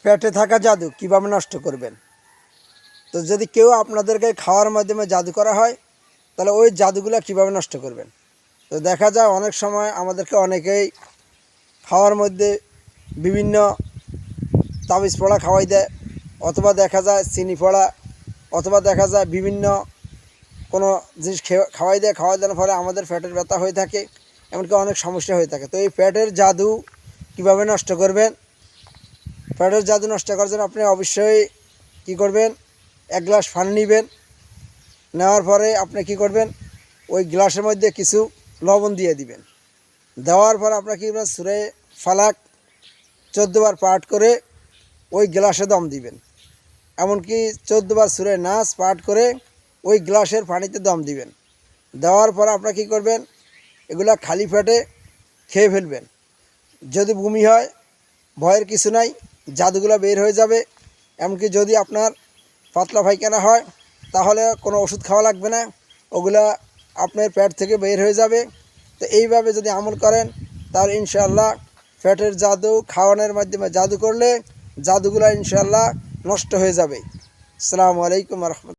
পেটে থাকা জাদু কিভাবে নষ্ট করবেন। তো যদি কেউ আপনাদেরকে খাওয়ার মাধ্যমে জাদু করা হয়, তাহলে ওই জাদুগুলো কিভাবে নষ্ট করবেন। তো দেখা যায় অনেক সময় আমাদেরকে অনেকেই খাওয়ার মধ্যে বিভিন্ন তাবিজ পড়া খাওয়াই দেয়, অথবা দেখা যায় চিনি পড়া, অথবা দেখা যায় বিভিন্ন কোনো জিনিস খাওয়াই দেয়। খাওয়াই দেওয়ার ফলে আমাদের পেটের ব্যথা হয়ে থাকে, এমনকি অনেক সমস্যা হয়ে থাকে। তো এই পেটের জাদু কিভাবে নষ্ট করবেন। পেটের জাদু নষ্ট করার জন্য আপনি অবশ্যই কী করবেন, এক গ্লাস পানি নেবেন। নেওয়ার পরে আপনি কী করবেন, ওই গ্লাসের মধ্যে কিছু লবণ দিয়ে দিবেন। দেওয়ার পর আপনার কী করবেন, সূরা ফালাক 14 বার পাঠ করে ওই গ্লাসে দম দিবেন। এমনকি 14 বার সূরা নাস পাঠ করে ওই গ্লাসের পানিতে দম দিবেন। দেওয়ার পর আপনারা কী করবেন, এগুলা খালি পেটে খেয়ে ফেলবেন। যদি বমি হয়, ভয়ের কিছু নাই, জাদুগুলো বের হয়ে যাবে। এমনকি যদি আপনার পাতলা পায়খানা হয়, তাহলে কোনো ওষুধ খাওয়া লাগবে না, ওগুলা আপনার পেট থেকে বের হয়ে যাবে। তো এইভাবে যদি আমল করেন, তাহলে ইনশাআল্লাহ পেটের জাদু খাওয়ানোর মাধ্যমে জাদু করলে জাদুগুলো ইনশাআল্লাহ নষ্ট হয়ে যাবে। আসসালামু আলাইকুম ওয়া রাহমাতুল্লাহ।